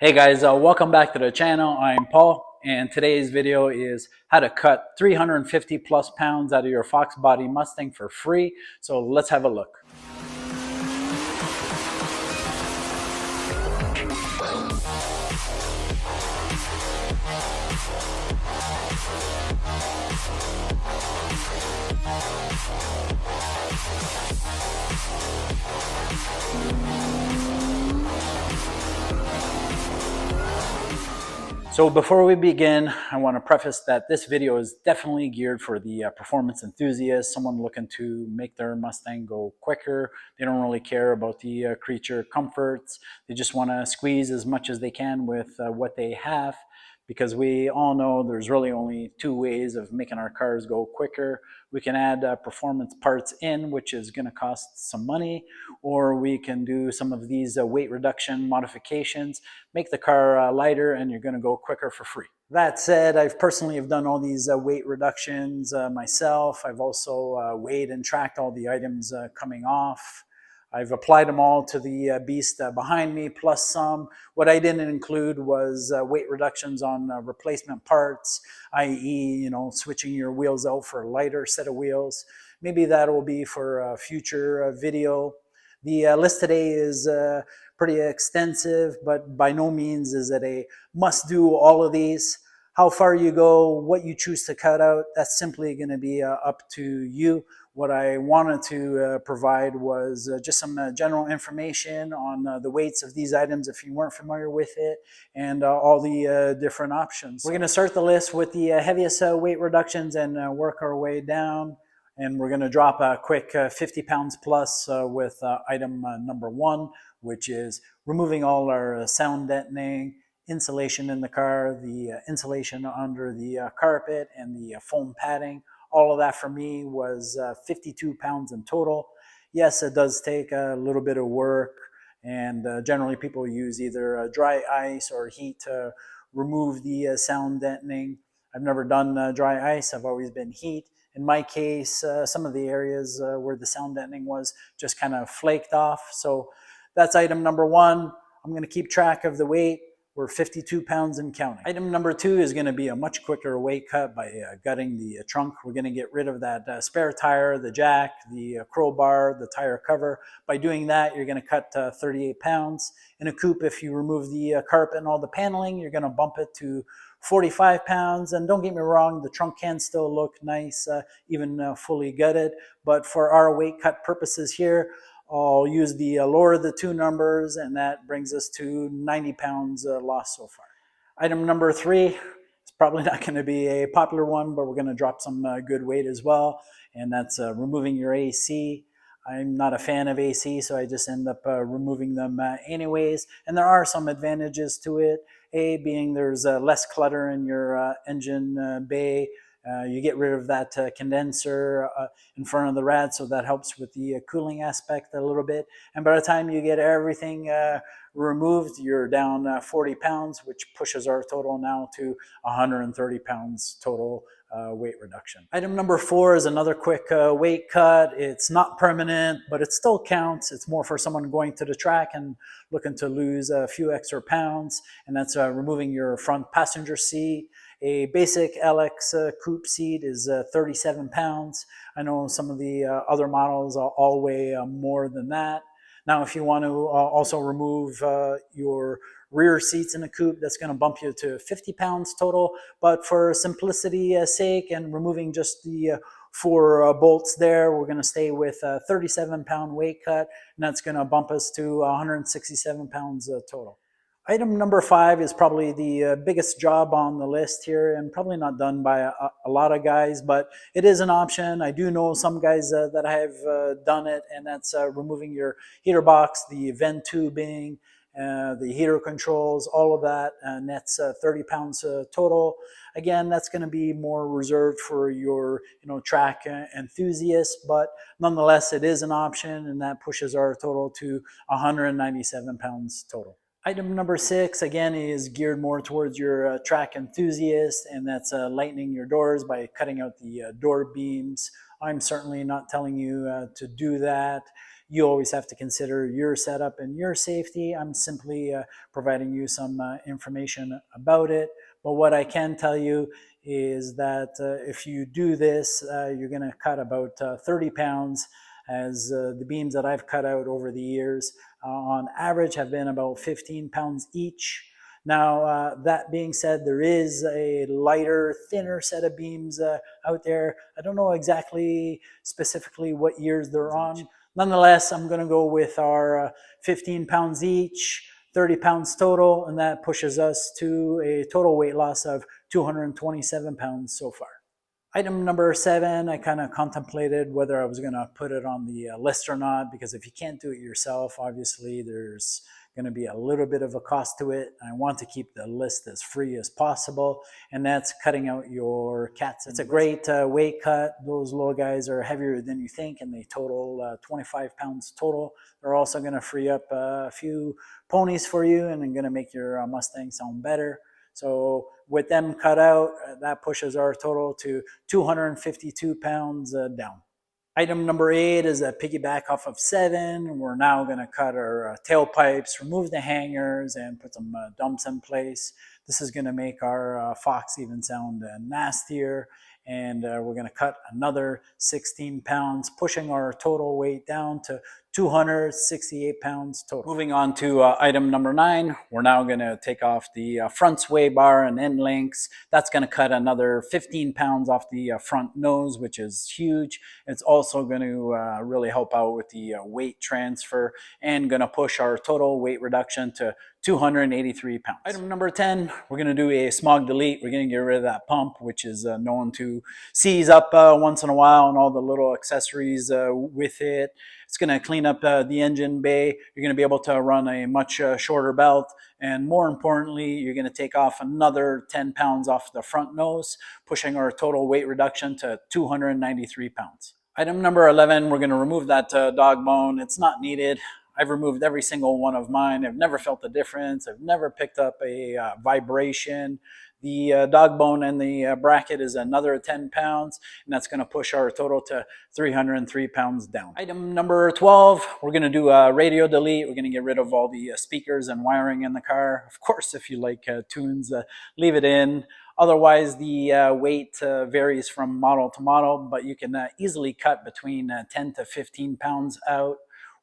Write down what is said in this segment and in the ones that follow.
Hey guys, welcome back to the channel. I'm Paul, and today's video is how to cut 350 plus pounds out of your Foxbody Mustang for free. So let's have a look. So before we begin, I want to preface that this video is definitely geared for the performance enthusiast, someone looking to make their Mustang go quicker. They don't really care about the creature comforts. They just want to squeeze as much as they can with what they have, because we all know there's really only two ways of making our cars go quicker. We can add performance parts in, which is going to cost some money, or we can do some of these weight reduction modifications, make the car lighter, and you're going to go quicker for free. That said, I've personally have done all these weight reductions myself. I've also weighed and tracked all the items coming off. I've applied them all to the beast behind me, plus some. What I didn't include was weight reductions on replacement parts, i.e., switching your wheels out for a lighter set of wheels. Maybe that will be for a future video. The list today is pretty extensive, but by no means is it a must-do all of these. How far you go, what you choose to cut out, that's simply going to be up to you. What I wanted to provide was just some general information on the weights of these items if you weren't familiar with it, and all the different options. We're going to start the list with the heaviest weight reductions and work our way down. And we're going to drop a quick 50 pounds plus with item number one, which is removing all our sound deadening, insulation in the car, the insulation under the carpet, and the foam padding. All of that for me was 52 pounds in total. Yes, it does take a little bit of work, and generally people use either dry ice or heat to remove the sound deadening. I've never done dry ice, I've always been heat. In my case, some of the areas where the sound deadening was just kind of flaked off. So that's item number one. I'm going to keep track of the weight. We're 52 pounds and counting. Item number two is going to be a much quicker weight cut by gutting the trunk. We're going to get rid of that spare tire, the jack, the crowbar, the tire cover. By doing that, you're going to cut 38 pounds. In a coupe, if you remove the carpet and all the paneling, you're going to bump it to 45 pounds. And don't get me wrong, the trunk can still look nice, even fully gutted. But for our weight cut purposes here, I'll use the lower of the two numbers, and that brings us to 90 pounds lost so far. Item number three is probably not going to be a popular one, but we're going to drop some good weight as well, and that's removing your AC. I'm not a fan of AC, so I just end up removing them anyways, and there are some advantages to it. A being there's less clutter in your engine bay. You get rid of that condenser in front of the rad, so that helps with the cooling aspect a little bit. And by the time you get everything removed, you're down 40 pounds, which pushes our total now to 130 pounds total weight reduction. Item number four is another quick weight cut. It's not permanent, but it still counts. It's more for someone going to the track and looking to lose a few extra pounds, and that's removing your front passenger seat. A basic LX coupe seat is 37 pounds. I know some of the other models all weigh more than that. Now, if you want to also remove your rear seats in a coupe, that's going to bump you to 50 pounds total. But for simplicity's sake and removing just the four bolts there, we're going to stay with a 37 pound weight cut, and that's going to bump us to 167 pounds total. Item number five is probably the biggest job on the list here, and probably not done by a lot of guys, but it is an option. I do know some guys that have done it, and that's removing your heater box, the vent tubing, the heater controls, all of that, and that's 30 pounds total. Again, that's going to be more reserved for your track enthusiasts, but nonetheless, it is an option, and that pushes our total to 197 pounds total. Item number six, again, is geared more towards your track enthusiast, and that's lightening your doors by cutting out the door beams. I'm certainly not telling you to do that. You always have to consider your setup and your safety. I'm simply providing you some information about it. But what I can tell you is that if you do this, you're going to cut about 30 pounds, as the beams that I've cut out over the years on average have been about 15 pounds each. Now, that being said, there is a lighter, thinner set of beams out there. I don't know exactly specifically what years they're on. Nonetheless, I'm going to go with our 15 pounds each, 30 pounds total, and that pushes us to a total weight loss of 227 pounds so far. Item number 7, I kind of contemplated whether I was going to put it on the list or not, because if you can't do it yourself, obviously there's going to be a little bit of a cost to it. I want to keep the list as free as possible, and that's cutting out your cats. It's a great weight cut. Those little guys are heavier than you think, and they total 25 pounds total. They're also going to free up a few ponies for you, and they're going to make your Mustang sound better. So with them cut out, that pushes our total to 252 pounds down. Item number 8 is a piggyback off of 7. We're now going to cut our tailpipes, remove the hangers, and put some dumps in place. This is going to make our Fox even sound nastier. And we're going to cut another 16 pounds, pushing our total weight down to 268 pounds total. Moving on to item number 9, we're now going to take off the front sway bar and end links. That's going to cut another 15 pounds off the front nose, which is huge. It's also going to really help out with the weight transfer, and going to push our total weight reduction to 283 pounds. Item number 10, we're going to do a smog delete. We're going to get rid of that pump, which is known to seize up once in a while, and all the little accessories with it. It's going to clean up the engine bay. You're going to be able to run a much shorter belt, and more importantly, you're going to take off another 10 pounds off the front nose, pushing our total weight reduction to 293 pounds. Item number 11, we're going to remove that dog bone. It's not needed. I've removed every single one of mine. I've never felt the difference. I've never picked up a vibration. The dog bone and the bracket is another 10 pounds, and that's going to push our total to 303 pounds down. Item number 12, we're going to do a radio delete. We're going to get rid of all the speakers and wiring in the car. Of course, if you like tunes, leave it in. Otherwise, the weight varies from model to model, but you can easily cut between 10 to 15 pounds out.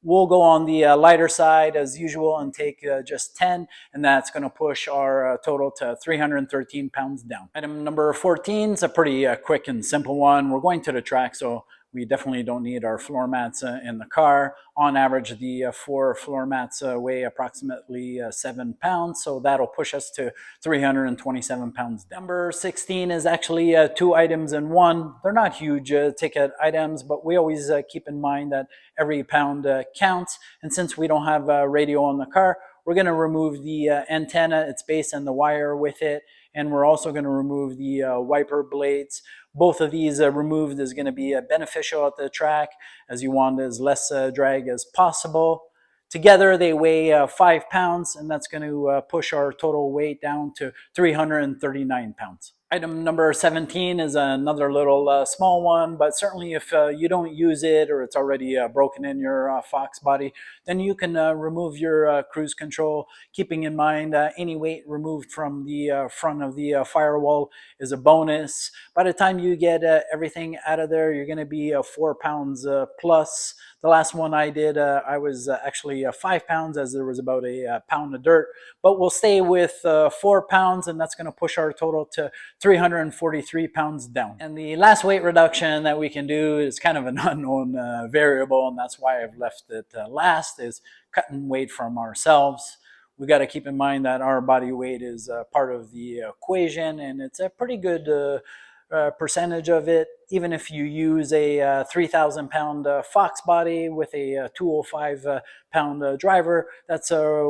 We'll go on the lighter side as usual and take just 10, and that's going to push our total to 313 pounds down. Item number 14 is a pretty quick and simple one. We're going to the track, so we definitely don't need our floor mats in the car. On average, the 4 floor mats weigh approximately 7 pounds, so that'll push us to 327 pounds down. Number 16 is actually 2 items in one. They're not huge ticket items, but we always keep in mind that every pound counts. And since we don't have a radio on the car, we're going to remove the antenna, its base, and the wire with it. And we're also going to remove the wiper blades. Both of these removed is going to be beneficial at the track, as you want as less drag as possible. Together they weigh 5 pounds, and that's going to push our total weight down to 339 pounds. Item number 17 is another little small one, but certainly if you don't use it or it's already broken in your Foxbody, then you can remove your cruise control, keeping in mind any weight removed from the front of the firewall is a bonus. By the time you get everything out of there, you're going to be 4 pounds plus. The last one I did, I was actually 5 pounds, as there was about a pound of dirt, but we'll stay with 4 pounds, and that's going to push our total to 343 pounds down. And the last weight reduction that we can do is kind of an unknown variable, and that's why I've left it last, is cutting weight from ourselves. We got to keep in mind that our body weight is part of the equation, and it's a pretty good percentage of it. Even if you use a 3,000 pound Foxbody with a 205 pound driver, that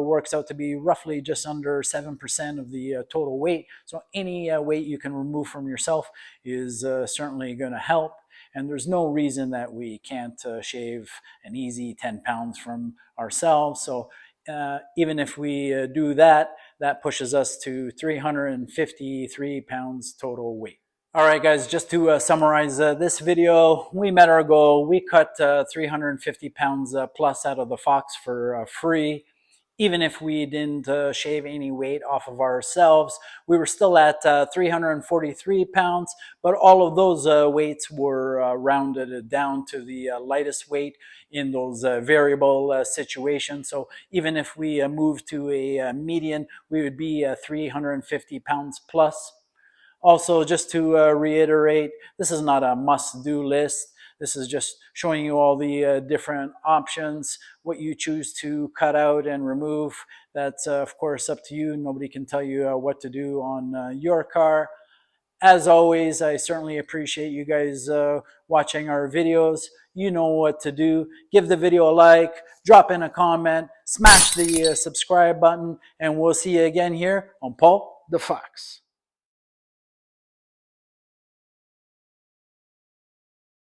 works out to be roughly just under 7% of the total weight. So any weight you can remove from yourself is certainly going to help. And there's no reason that we can't shave an easy 10 pounds from ourselves. So even if we do that, that pushes us to 353 pounds total weight. All right, guys, just to summarize this video, we met our goal. We cut 350 pounds plus out of the Fox for free. Even if we didn't shave any weight off of ourselves, we were still at 343 pounds, but all of those weights were rounded down to the lightest weight in those variable situations. So even if we moved to a median, we would be 350 pounds plus. Also, just to reiterate, this is not a must-do list. This is just showing you all the different options, what you choose to cut out and remove. That's, of course, up to you. Nobody can tell you what to do on your car. As always, I certainly appreciate you guys watching our videos. You know what to do. Give the video a like, drop in a comment, smash the subscribe button, and we'll see you again here on Paul the Fox.